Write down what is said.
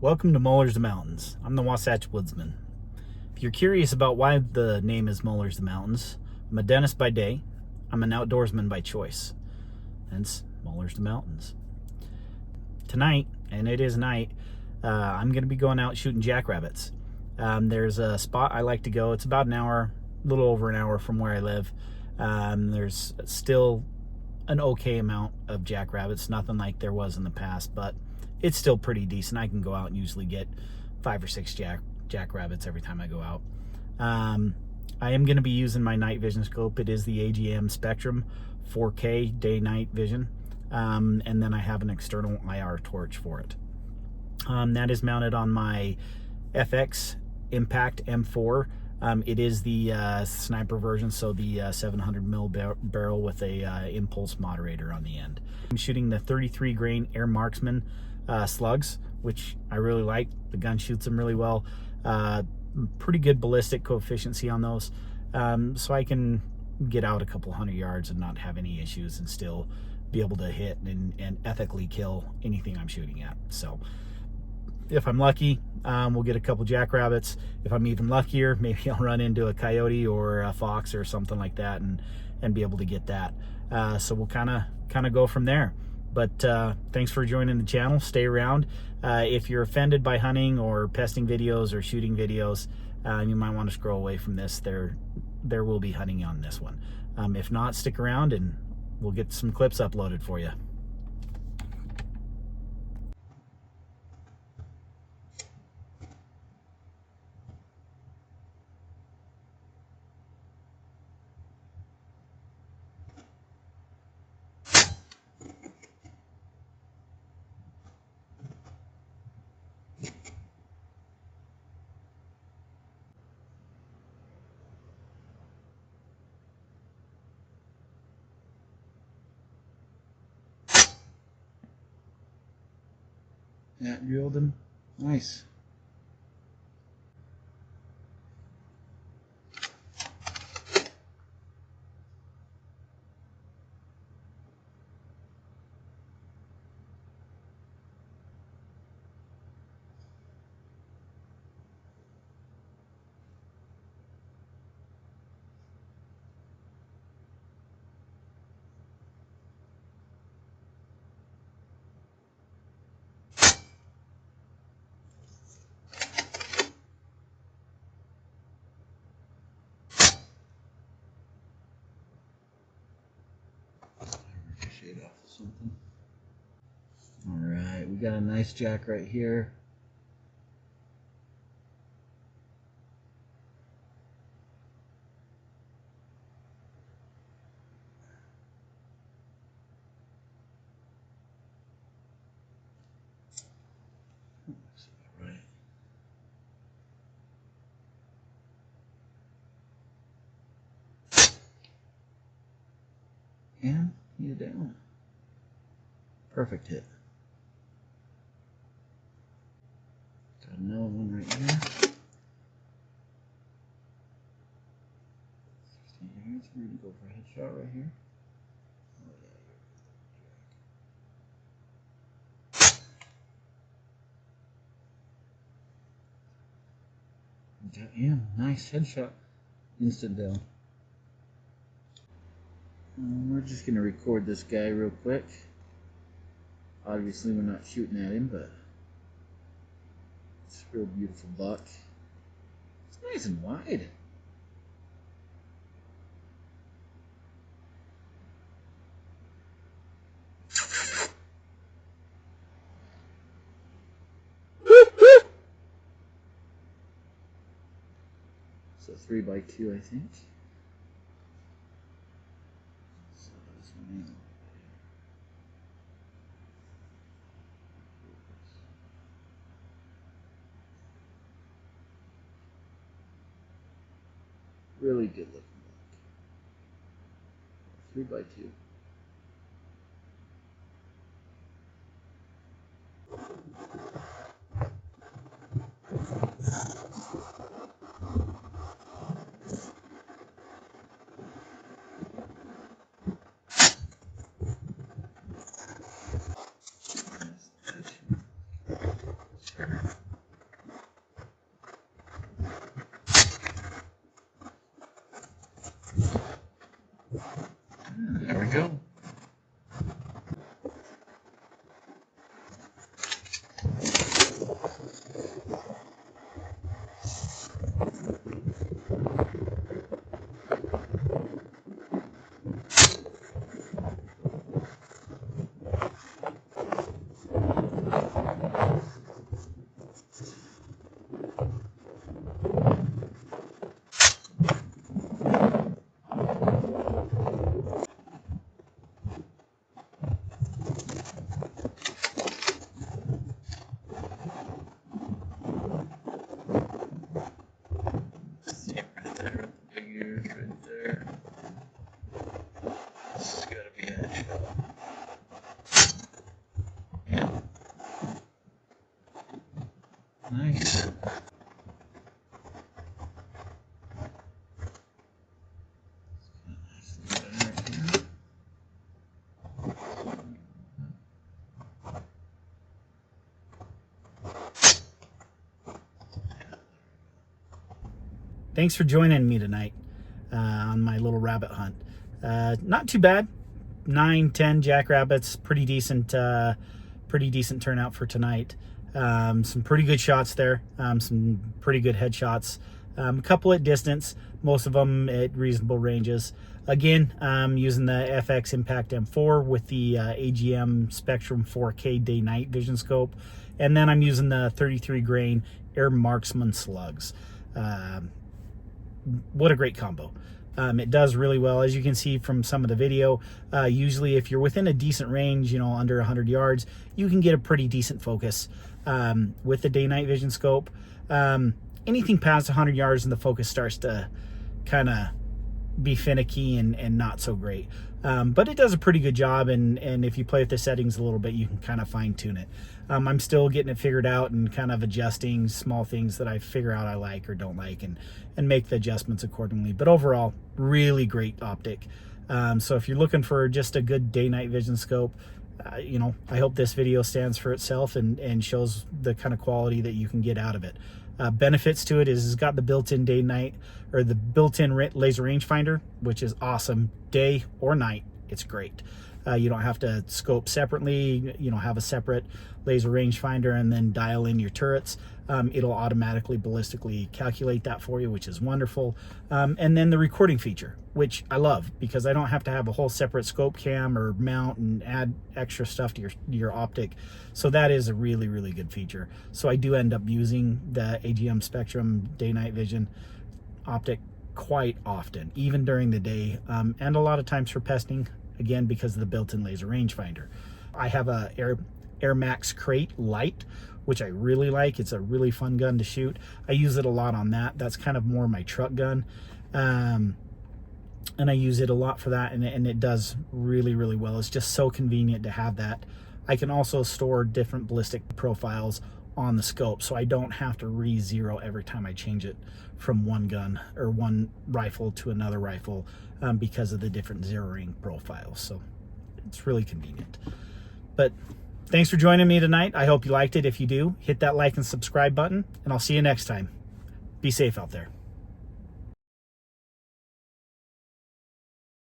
Welcome to Muller's the Mountains. I'm the Wasatch Woodsman. If you're curious about why the name is Muller's the Mountains, I'm a dentist by day. I'm an outdoorsman by choice. Hence, Muller's the Mountains. Tonight, and it is night, I'm going to be going out shooting jackrabbits. There's a spot I like to go. It's about an hour, a little over an hour from where I live. There's still an okay amount of jackrabbits, nothing like there was in the past, but it's still pretty decent. I can go out and usually get 5 or 6 jackrabbits every time I go out. I am going to be using my night vision scope. It is the AGM Spectrum 4K day-night vision, and then I have an external IR torch for it. That is mounted on my FX Impact M4. It is the sniper version, so the 700 mil barrel with a impulse moderator on the end. I'm shooting the 33 grain Air Marksman slugs, which I really like. The gun shoots them really well. Pretty good ballistic coefficient on those, so I can get out a couple 100 yards and not have any issues and still be able to hit and ethically kill anything I'm shooting at. So if I'm lucky, we'll get a couple jackrabbits. If I'm even luckier, maybe I'll run into a coyote or a fox or something like that and be able to get that. So we'll kind of go from there. But thanks for joining the channel. Stay around. If you're offended by hunting or pesting videos or shooting videos, you might want to scroll away from this. There will be hunting on this one. If not, stick around and we'll get some clips uploaded for you. That drilled him. Nice. Shade off something. All right, we got a nice jack right here. Right. And he's down. Perfect hit. Got another one right here. 60 yards. We're going to go for a headshot right here. Oh, yeah, nice headshot. Instant down. We're just going to record this guy real quick. Obviously, we're not shooting at him, but it's a real beautiful buck. It's nice and wide. So 3x2, I think. So this one is really good looking buck. 3x2. Sure. There we go. Nice. Thanks for joining me tonight on my little rabbit hunt. Not too bad. 9-10 jackrabbits, pretty decent turnout for tonight. Some pretty good shots there, some pretty good headshots, a couple at distance, most of them at reasonable ranges. Again, using the FX Impact M4 with the AGM Spectrum 4K day-night vision scope, and then I'm using the 33 grain Air Marksman slugs. What a great combo. It does really well, as you can see from some of the video. Usually if you're within a decent range, you know, under 100 yards, you can get a pretty decent focus with the day-night vision scope. Anything past 100 yards and the focus starts to kind of be finicky and not so great. But it does a pretty good job, and if you play with the settings a little bit, you can kind of fine-tune it. I'm still getting it figured out and kind of adjusting small things that I figure out I like or don't like, and make the adjustments accordingly. But overall, really great optic. So if you're looking for just a good day-night vision scope, you know, I hope this video stands for itself and shows the kind of quality that you can get out of it. Benefits to it is it's got the built-in day-night, or the built-in laser rangefinder, which is awesome. Day or night, it's great. You don't have to scope separately, you know, have a separate laser rangefinder and then dial in your turrets. It'll automatically ballistically calculate that for you, which is wonderful. And then the recording feature, which I love, because I don't have to have a whole separate scope cam or mount and add extra stuff to your optic. So that is a really, really good feature. So I do end up using the AGM Spectrum day-night vision optic quite often, even during the day, and a lot of times for pesting, again, because of the built-in laser rangefinder. I have a Air Max crate light, which I really like. It's a really fun gun to shoot. I use it a lot on that. That's kind of more my truck gun, and I use it a lot for that, and it does really, really well. It's just so convenient to have that. I can also store different ballistic profiles on the scope, so I don't have to re-zero every time I change it from one gun or one rifle to another rifle, because of the different zeroing profiles. So it's really convenient. But thanks for joining me tonight. I hope you liked it. If you do, hit that like and subscribe button, and I'll see you next time. Be safe out there.